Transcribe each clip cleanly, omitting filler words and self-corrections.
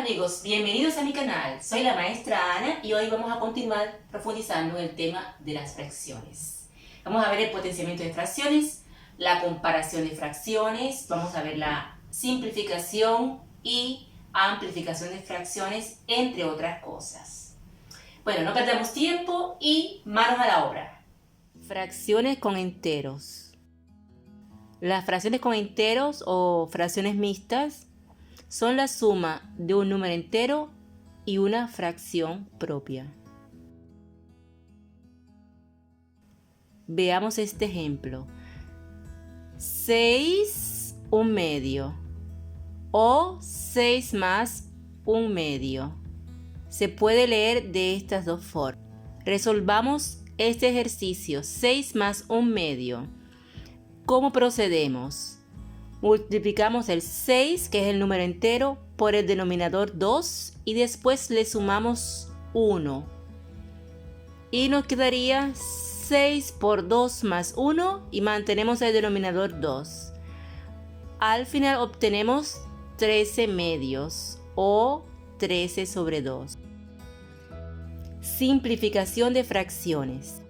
amigos, bienvenidos a mi canal. Soy la maestra Ana y hoy vamos a continuar profundizando en el tema de las fracciones. Vamos a ver el potenciamiento de fracciones, la comparación de fracciones, vamos a ver la simplificación y amplificación de fracciones, entre otras cosas. Bueno, no perdamos tiempo y manos a la obra. Fracciones con enteros. Las fracciones con enteros o fracciones mixtas son la suma de un número entero y una fracción propia. Veamos este ejemplo. 6 un medio o 6 más un medio. Se puede leer de estas dos formas. Resolvamos este ejercicio. 6 más un medio. ¿Cómo procedemos? Multiplicamos el 6, que es el número entero, por el denominador 2 y después le sumamos 1. Y nos quedaría 6 por 2 más 1 y mantenemos el denominador 2. Al final obtenemos 13 medios o 13 sobre 2. Simplificación de fracciones.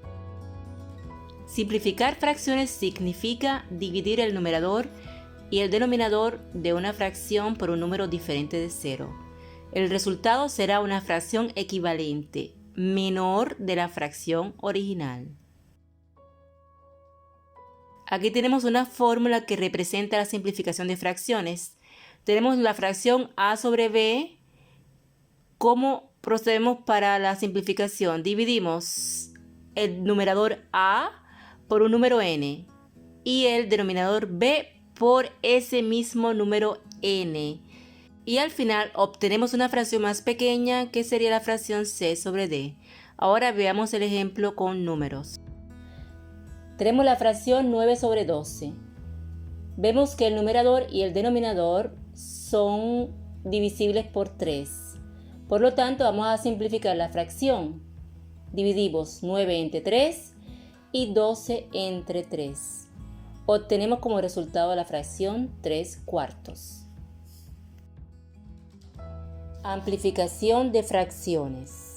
Simplificar fracciones significa dividir el numerador y el denominador de una fracción por un número diferente de 0. El resultado será una fracción equivalente, menor de la fracción original. Aquí tenemos una fórmula que representa la simplificación de fracciones. Tenemos la fracción a sobre b. ¿Cómo procedemos para la simplificación? Dividimos el numerador a por un número n y el denominador b por ese mismo número n. Y al final obtenemos una fracción más pequeña que sería la fracción c sobre d. Ahora veamos el ejemplo con números. Tenemos la fracción 9 sobre 12. Vemos que el numerador y el denominador son divisibles por 3. Por lo tanto, vamos a simplificar la fracción. Dividimos 9 entre 3 y 12 entre 3. Obtenemos como resultado la fracción 3/4. Amplificación de fracciones.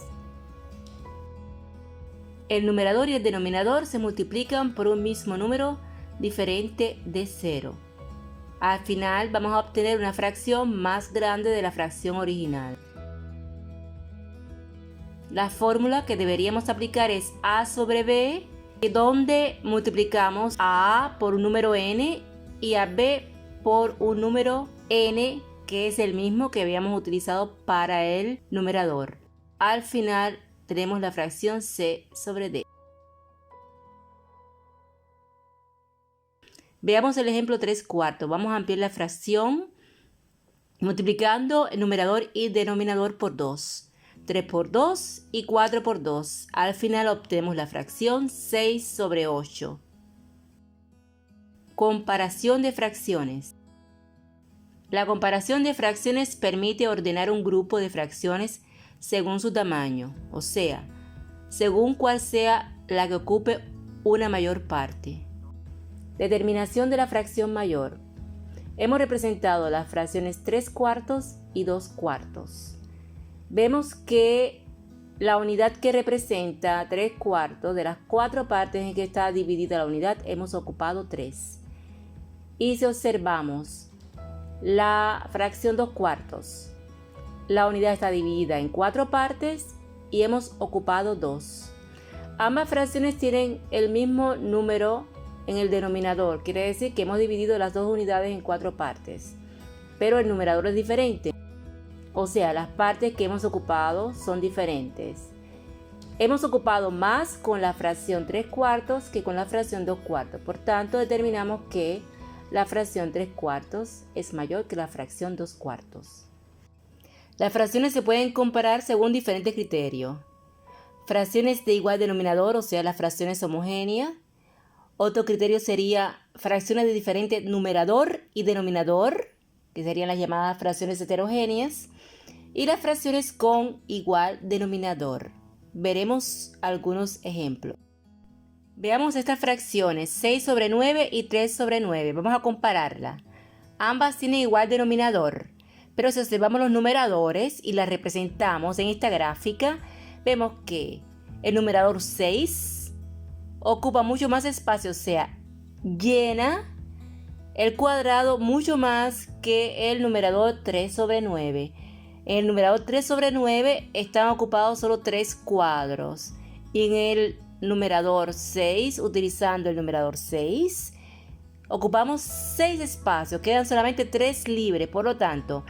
El numerador y el denominador se multiplican por un mismo número diferente de 0. Al final vamos a obtener una fracción más grande de la fracción original. La fórmula que deberíamos aplicar es a sobre b, donde multiplicamos a por un número n y a b por un número n, que es el mismo que habíamos utilizado para el numerador. Al final tenemos la fracción c sobre d. Veamos el ejemplo 3/4. Vamos a ampliar la fracción multiplicando el numerador y denominador por 2. 3 por 2 y 4 por 2. Al final obtenemos la fracción 6 sobre 8. Comparación de fracciones. La comparación de fracciones permite ordenar un grupo de fracciones según su tamaño, o sea, según cuál sea la que ocupe una mayor parte. Determinación de la fracción mayor. Hemos representado las fracciones 3/4 y 2/4. Vemos que la unidad que representa 3/4 de las 4 partes en que está dividida la unidad, hemos ocupado 3. Y si observamos la fracción 2/4, la unidad está dividida en 4 partes y hemos ocupado 2. Ambas fracciones tienen el mismo número en el denominador, quiere decir que hemos dividido las dos unidades en 4 partes, pero el numerador es diferente. O sea, las partes que hemos ocupado son diferentes. Hemos ocupado más con la fracción 3/4 que con la fracción 2/4. Por tanto, determinamos que la fracción 3/4 es mayor que la fracción 2/4. Las fracciones se pueden comparar según diferentes criterios. Fracciones de igual denominador, o sea, las fracciones homogéneas. Otro criterio sería fracciones de diferente numerador y denominador, que serían las llamadas fracciones heterogéneas. Y las fracciones con igual denominador. Veremos algunos ejemplos. Veamos estas fracciones, 6 sobre 9 y 3 sobre 9. Vamos a compararlas. Ambas tienen igual denominador, Pero si observamos los numeradores y las representamos en esta gráfica, vemos que el numerador 6 ocupa mucho más espacio, o sea, llena el cuadrado mucho más que el numerador 3 sobre 9. En el numerador 3 sobre 9 están ocupados solo 3 cuadros. Y en el numerador 6, utilizando el numerador 6, ocupamos 6 espacios, quedan solamente 3 libres. Por lo tanto,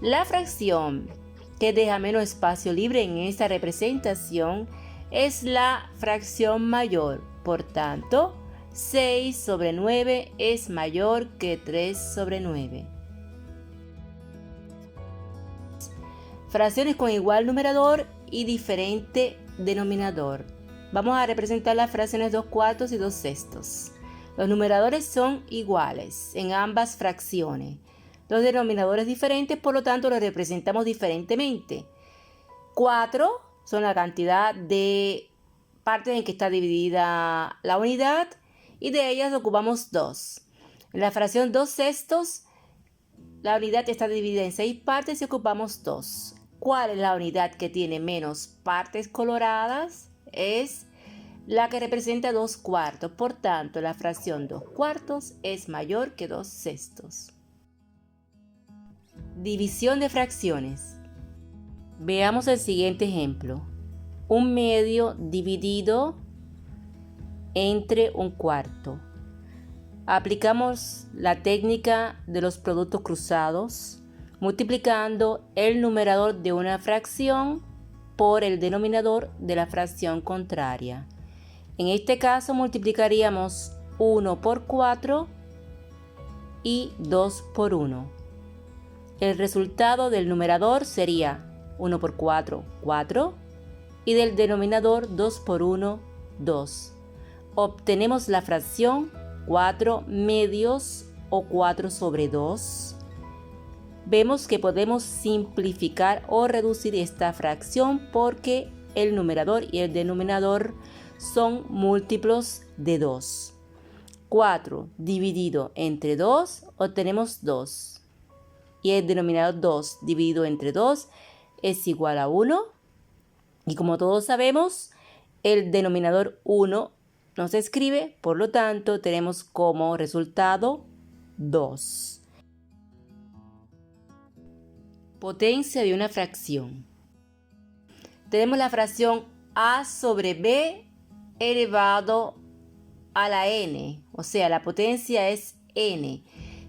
la fracción que deja menos espacio libre en esta representación es la fracción mayor. Por tanto, 6 sobre 9 es mayor que 3 sobre 9. Fracciones con igual numerador y diferente denominador. Vamos a representar las fracciones 2 cuartos y 2 sextos. Los numeradores son iguales en ambas fracciones. Los denominadores diferentes, por lo tanto, los representamos diferentemente. 4 son la cantidad de partes en que está dividida la unidad y de ellas ocupamos 2. En la fracción 2 sextos, la unidad está dividida en 6 partes y ocupamos 2. ¿Cuál es la unidad que tiene menos partes coloradas? Es la que representa 2 cuartos. Por tanto, la fracción 2 cuartos es mayor que 2 sextos. División de fracciones. Veamos el siguiente ejemplo. Un medio dividido entre un cuarto. Aplicamos la técnica de los productos cruzados, multiplicando el numerador de una fracción por el denominador de la fracción contraria. En este caso multiplicaríamos 1 por 4 y 2 por 1. El resultado del numerador sería 1 por 4, 4, y del denominador 2 por 1, 2. Obtenemos la fracción 4 medios o 4 sobre 2. Vemos que podemos simplificar o reducir esta fracción porque el numerador y el denominador son múltiplos de 2. 4 dividido entre 2 obtenemos 2. Y el denominador 2 dividido entre 2 es igual a 1. Y como todos sabemos, el denominador 1 no se escribe, por lo tanto tenemos como resultado 2. Potencia de una fracción. Tenemos la fracción a sobre b elevado a la n, o sea, la potencia es n.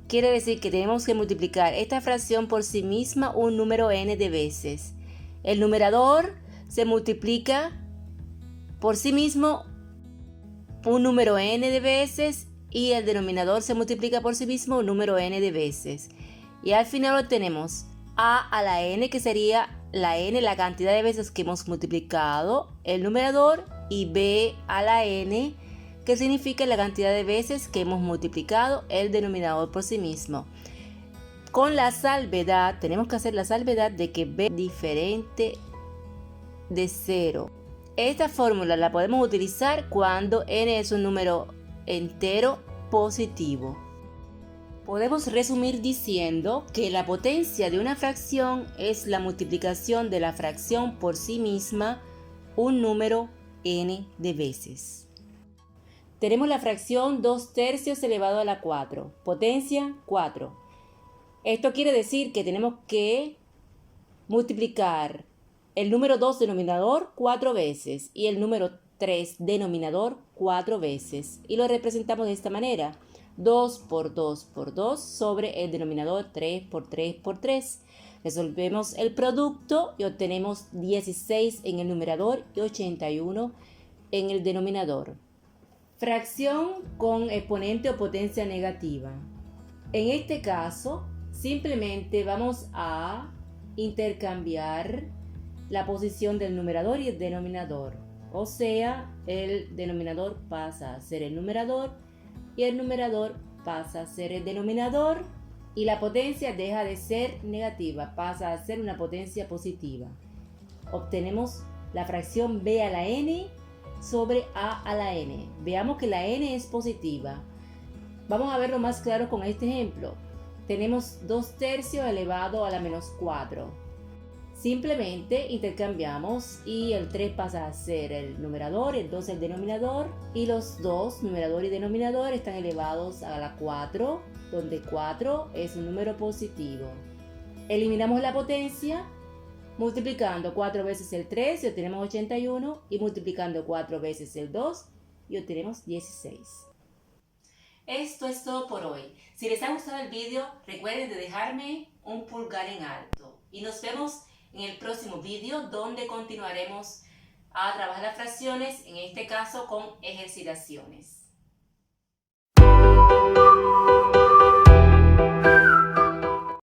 Quiere decir que tenemos que multiplicar esta fracción por sí misma un número n de veces. El numerador se multiplica por sí mismo un número n de veces y el denominador se multiplica por sí mismo un número n de veces. Y al final obtenemos a la n, que sería la n, la cantidad de veces que hemos multiplicado el numerador, y b a la n, que significa la cantidad de veces que hemos multiplicado el denominador por sí mismo. Con la salvedad, tenemos que hacer la salvedad de que b es diferente de 0. Esta fórmula la podemos utilizar cuando n es un número entero positivo. Podemos resumir diciendo que la potencia de una fracción es la multiplicación de la fracción por sí misma un número n de veces. Tenemos la fracción 2 tercios elevado a la 4, potencia 4. Esto quiere decir que tenemos que multiplicar el número 2 denominador 4 veces y el número 3 denominador 4 veces. Y lo representamos de esta manera. 2 por 2 por 2 sobre el denominador 3 por 3 por 3. Resolvemos el producto y obtenemos 16 en el numerador y 81 en el denominador. Fracción con exponente o potencia negativa. En este caso, simplemente vamos a intercambiar la posición del numerador y el denominador. O sea, el denominador pasa a ser el numerador y el numerador pasa a ser el denominador, y la potencia deja de ser negativa, pasa a ser una potencia positiva. Obtenemos la fracción b a la n sobre a la n. Veamos que la n es positiva. Vamos a verlo más claro con este ejemplo. tenemos 2/3 elevado a la menos 4. Simplemente intercambiamos y el 3 pasa a ser el numerador, el 2 el denominador, y los dos, numerador y denominador, están elevados a la 4, donde 4 es un número positivo. Eliminamos la potencia multiplicando 4 veces el 3 y obtenemos 81, y multiplicando 4 veces el 2 y obtenemos 16. Esto es todo por hoy. Si les ha gustado el video, recuerden de dejarme un pulgar en alto. Y nos vemos en el próximo video, donde continuaremos a trabajar las fracciones, en este caso con ejercitaciones.